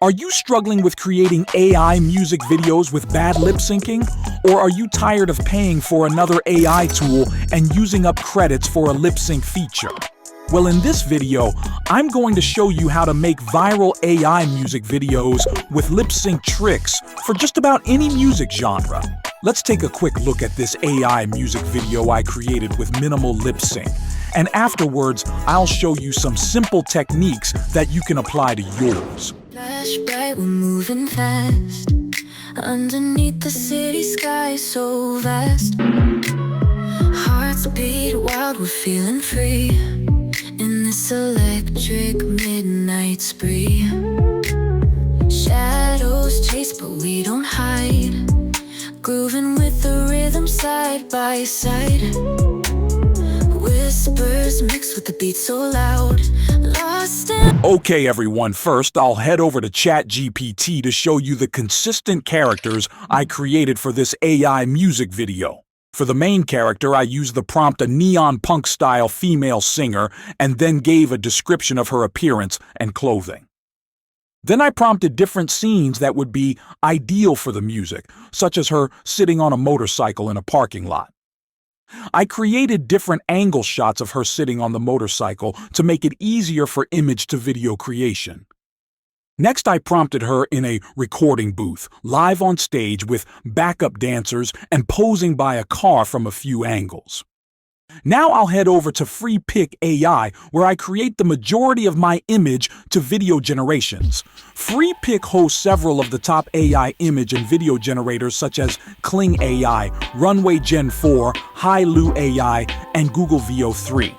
Are you struggling with creating AI music videos with bad lip syncing? Or are you tired of paying for another AI tool and using up credits for a lip sync feature? Well, in this video, I'm going to show you how to make viral AI music videos with lip sync tricks for just about any music genre. Let's take a quick look at this AI music video I created with minimal lip sync. And afterwards, I'll show you some simple techniques that you can apply to yours. Flash bright, we're moving fast. Underneath the city sky so vast. Hearts beat wild, we're feeling free. In this electric midnight spree. Shadows chase, but we don't hide. Grooving with the rhythm side by side. Whispers mixed with the beat so loud. Lost in... Okay everyone, first I'll head over to ChatGPT to show you the consistent characters I created for this AI music video. For the main character, I used the prompt a neon punk style female singer and then gave a description of her appearance and clothing. Then I prompted different scenes that would be ideal for the music, such as her sitting on a motorcycle in a parking lot. I created different angle shots of her sitting on the motorcycle to make it easier for image-to-video creation. Next, I prompted her in a recording booth, live on stage with backup dancers and posing by a car from a few angles. Now I'll head over to Freepik AI, where I create the majority of my image-to-video generations. Freepik hosts several of the top AI image and video generators such as Kling AI, Runway Gen 4, Hailu AI, and Google VO3.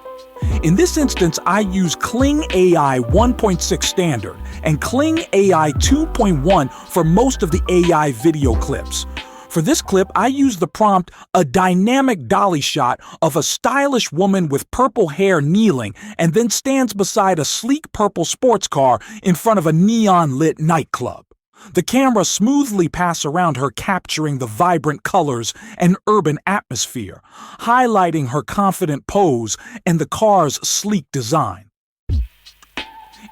In this instance, I use Kling AI 1.6 standard and Kling AI 2.1 for most of the AI video clips. For this clip, I use the prompt, a dynamic dolly shot of a stylish woman with purple hair kneeling and then stands beside a sleek purple sports car in front of a neon-lit nightclub. The camera smoothly passes around her, capturing the vibrant colors and urban atmosphere, highlighting her confident pose and the car's sleek design.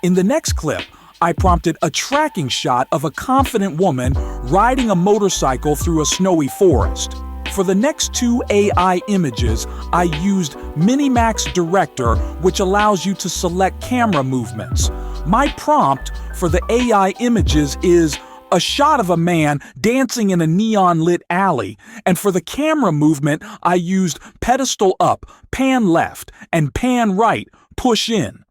In the next clip, I prompted a tracking shot of a confident woman riding a motorcycle through a snowy forest. For the next two AI images, I used Minimax Director, which allows you to select camera movements. My prompt for the AI images is a shot of a man dancing in a neon-lit alley, and for the camera movement, I used pedestal up, pan left, and pan right, push in.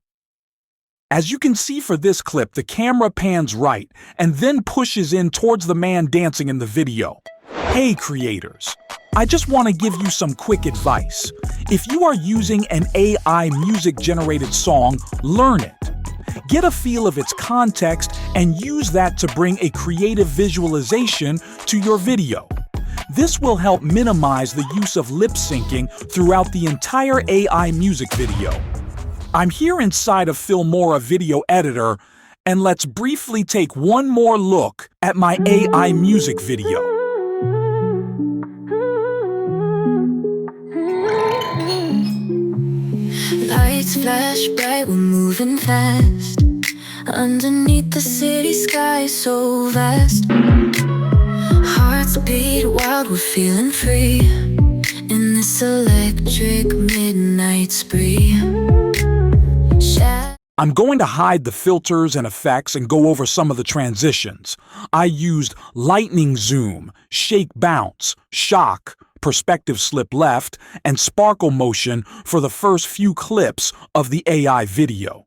As you can see for this clip, the camera pans right and then pushes in towards the man dancing in the video. Hey creators, I just want to give you some quick advice. If you are using an AI music-generated song, learn it. Get a feel of its context and use that to bring a creative visualization to your video. This will help minimize the use of lip-syncing throughout the entire AI music video. I'm here inside of Filmora Video Editor, and let's briefly take one more look at my AI music video. Lights flash bright, we're moving fast. Underneath the city sky so vast. Hearts beat wild, we're feeling free. In this electric midnight spree. I'm going to hide the filters and effects and go over some of the transitions. I used lightning zoom, shake bounce, shock, perspective slip left, and sparkle motion for the first few clips of the AI video.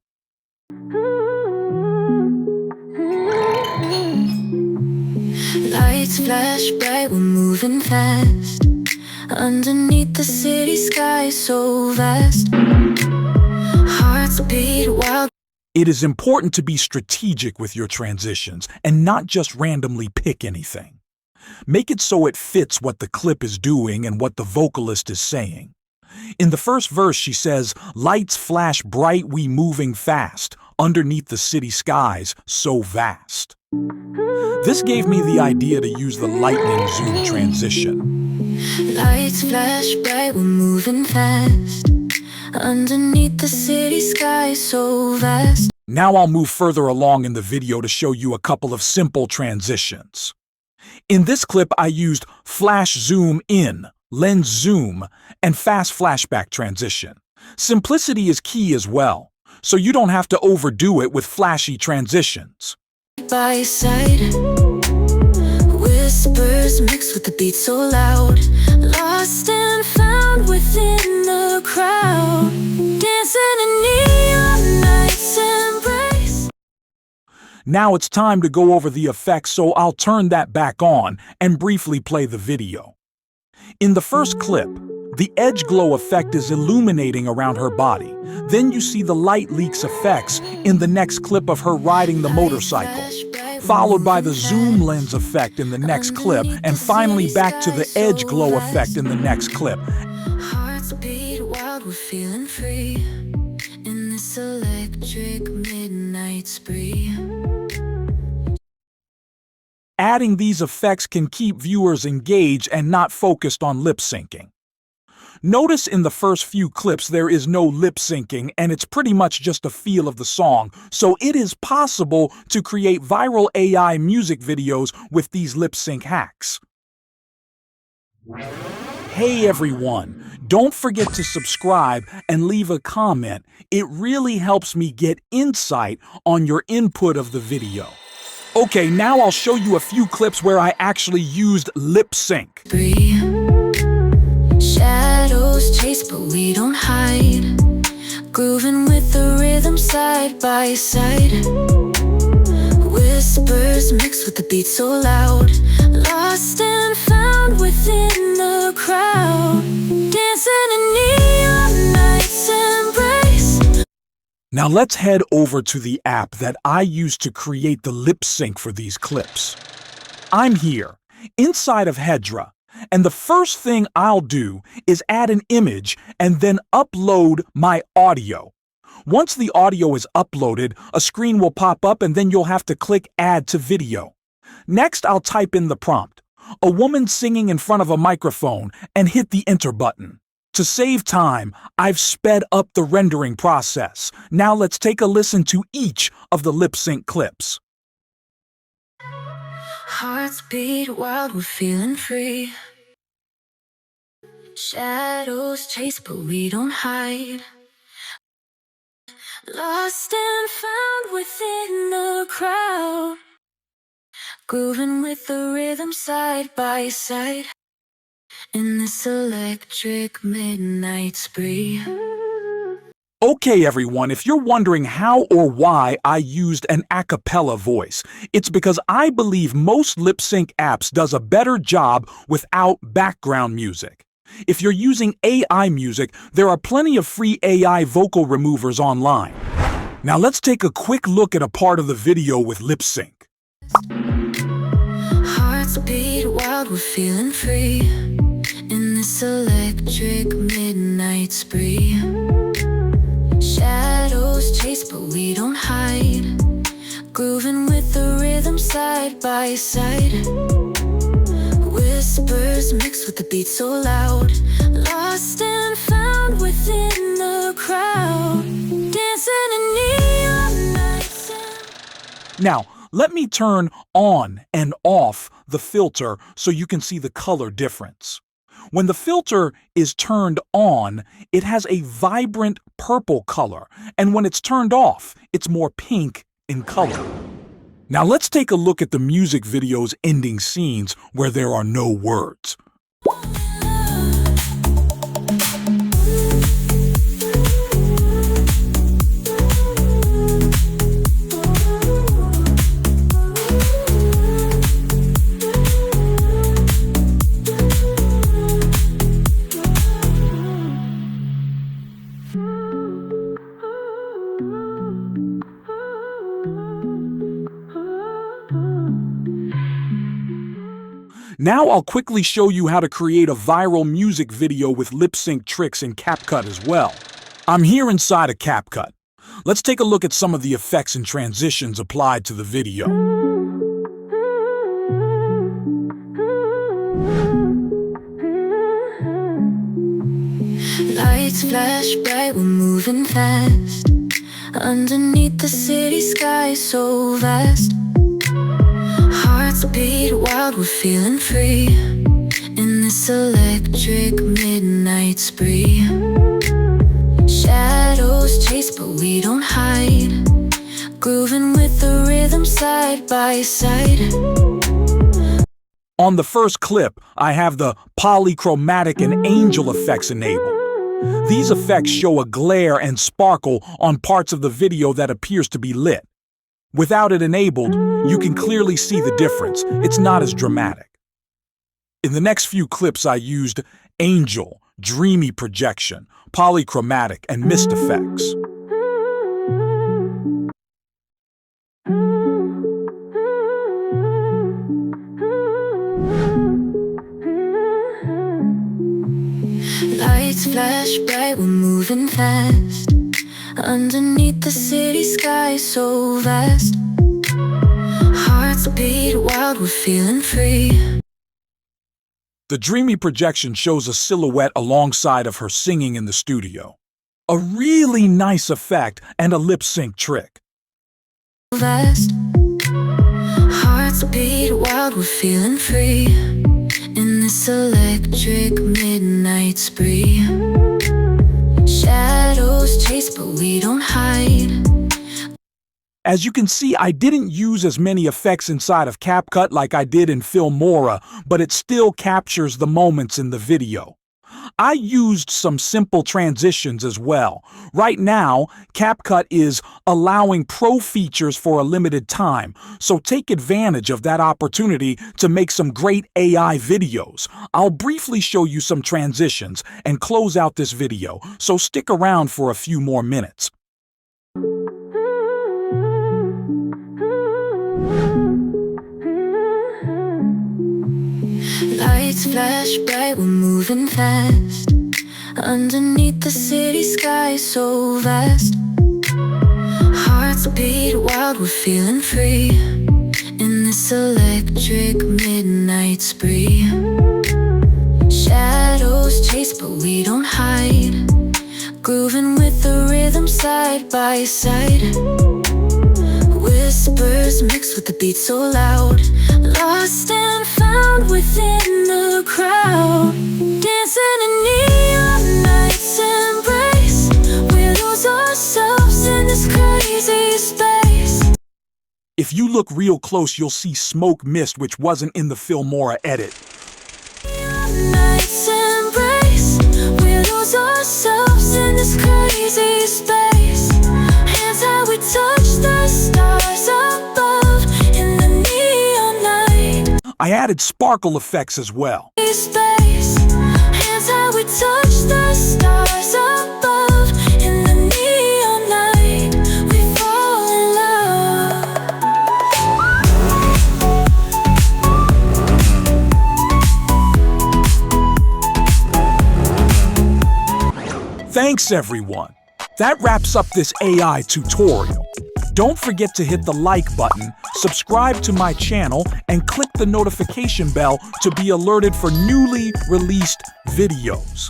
Lights flash bright, we're moving fast. Underneath the city sky so vast. Hearts beat wild. It is important to be strategic with your transitions and not just randomly pick anything. Make it so it fits what the clip is doing and what the vocalist is saying. In the first verse, she says, "Lights flash bright, we moving fast, underneath the city skies so vast." This gave me the idea to use the lightning zoom transition. Lights flash bright, we're moving fast. Underneath the city sky so vast. Now I'll move further along in the video to show you a couple of simple transitions. In this clip, I used flash zoom in, lens zoom, and fast flashback transition. Simplicity is key as well, so you don't have to overdo it with flashy transitions. By side, whispers mixed with the beat so loud, lost and found within the crowd, dancing in neon night's embrace. Now it's time to go over the effects, so I'll turn that back on and briefly play the video. In the first clip, the edge glow effect is illuminating around her body. Then you see the light leaks effects in the next clip of her riding the motorcycle, followed by the zoom lens effect in the next clip, and finally back to the edge glow effect in the next clip. Hearts beat wild, we're feeling free in this electric midnight spree. Adding these effects can keep viewers engaged and not focused on lip-syncing. Notice in the first few clips there is no lip-syncing, and it's pretty much just a feel of the song, so it is possible to create viral AI music videos with these lip-sync hacks. Hey everyone, don't forget to subscribe and leave a comment. It really helps me get insight on your input of the video. Okay, now I'll show you a few clips where I actually used lip-sync. Shadows chase, but we don't hide. Grooving with the rhythm side by side. Whispers mixed with the beat so loud, lost and found within the crowd, dancing in neon night's embrace. Now let's head over to the app that I used to create the lip sync for these clips. I'm here, inside of Hedra, and the first thing I'll do is add an image and then upload my audio. Once the audio is uploaded, a screen will pop up and then you'll have to click Add to Video. Next, I'll type in the prompt, a woman singing in front of a microphone, and hit the Enter button. To save time, I've sped up the rendering process. Now let's take a listen to each of the lip-sync clips. Hearts beat wild, we're feeling free. Shadows chase, but we don't hide. Lost and found within the crowd, grooving with the rhythm side by side in this electric midnight spree. Okay everyone, if you're wondering how or why I used an a cappella voice, it's because I believe most lip-sync apps does a better job without background music. If you're using AI music, there are plenty of free AI vocal removers online. Now let's take a quick look at a part of the video with lip-sync. Hearts beat wild, we're feeling free in this electric midnight spree. Shadows chase, but we don't hide. Grooving with the rhythm side by side. Whispers mixed with the beat so loud, lost and found within the crowd, dancing in neon nights. Now, let me turn on and off the filter so you can see the color difference. When the filter is turned on, it has a vibrant purple color, and when it's turned off, it's more pink in color. Now let's take a look at the music video's ending scenes where there are no words. Now I'll quickly show you how to create a viral music video with lip-sync tricks in Capcut as well. I'm here inside of Capcut. Let's take a look at some of the effects and transitions applied to the video. Lights flash bright, we're moving fast. underneath the city sky so vast. Hearts beat wild, we're feeling free in this electric midnight spree. Shadows chase but we don't hide, grooving with the rhythm side by side. On the first clip, I have the polychromatic and angel effects enabled. These effects show a glare and sparkle on parts of the video that appears to be lit. Without it enabled, you can clearly see the difference. It's not as dramatic. In the next few clips, I used angel, dreamy projection, polychromatic, and mist effects. Lights flash bright, we're moving fast underneath the city sky so vast. Hearts beat wild, we're feeling free. The dreamy projection shows a silhouette alongside of her singing in the studio. A really nice effect and a lip-sync trick. Vast. Hearts beat wild, we're feeling free in this electric midnight spree. Shadows chase but we don't hide. As you can see, I didn't use as many effects inside of Capcut like I did in Filmora, but it still captures the moments in the video. I used some simple transitions as well. Right now, Capcut is allowing pro features for a limited time, so take advantage of that opportunity to make some great AI videos. I'll briefly show you some transitions and close out this video, so stick around for a few more minutes. Lights flash bright, we're moving fast underneath the city sky so vast. Hearts beat wild, we're feeling free in this electric midnight spree. Shadows chase but we don't hide, grooving with the rhythm side by side. Whispers mixed with the beat so loud, lost and found within the crowd. Dancing in neon night's embrace, we lose ourselves in this crazy space. If you look real close, you'll see smoke mist, which wasn't in the Filmora edit. Neon night's embrace, we lose ourselves in this crazy space. Hands how we touch the stars above in the neon night. I added sparkle effects as well. Space. Hands how we touch the stars above in the neon night. We fall in love. Thanks, everyone. That wraps up this AI tutorial. Don't forget to hit the like button, subscribe to my channel, and click the notification bell to be alerted for newly released videos.